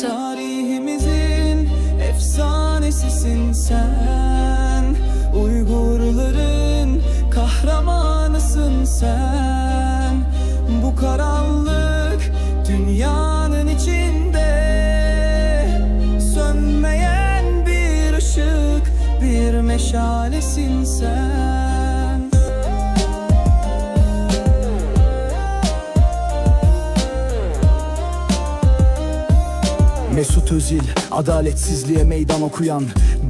Tarihimizin efsanesisin sen, Uygurların kahramanısın sen. Bu karanlık dünyanın içinde sönmeyen bir ışık, bir meşalesin sen. Mesut Özil, adaletsizliğe meydan okuyan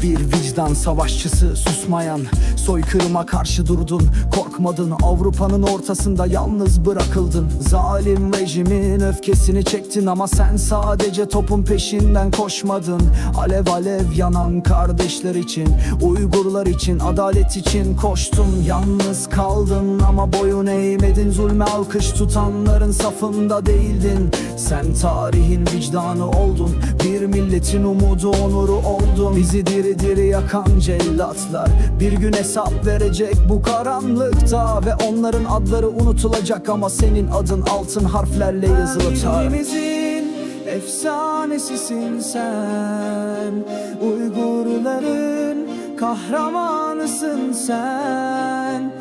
bir vicdan savaşçısı, susmayan. Soykırıma karşı durdun, korkmadın. Avrupa'nın ortasında yalnız bırakıldın. Zalim rejimin öfkesini çektin ama sen sadece topun peşinden koşmadın. Alev alev yanan kardeşler için, Uygurlar için, adalet için koştun. Yalnız kaldın ama boyun eğmedin. Zulme alkış tutanların safında değildin. Sen tarihin vicdanı oldun, bir milletin umudu, onuru oldun. Bizi diri diri yakan cellatlar bir gün hesap verecek bu karanlıkta, ve onların adları unutulacak ama senin adın altın harflerle yazılı. Tarihimizin efsanesisin sen, Uygurların kahramanısın sen.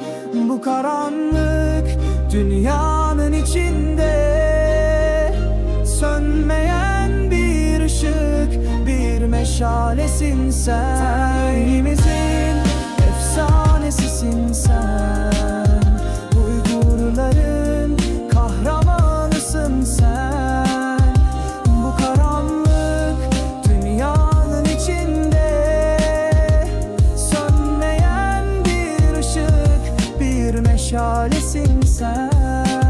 Bu karanlık dünyanın içinde sönmeyen bir ışık, bir meşalesin sen. Tarihimizin efsanesisin sen, Uygurların kahramanısın sen. Bu karanlık dünyanın içinde sönmeyen bir ışık, bir meşalesin sen.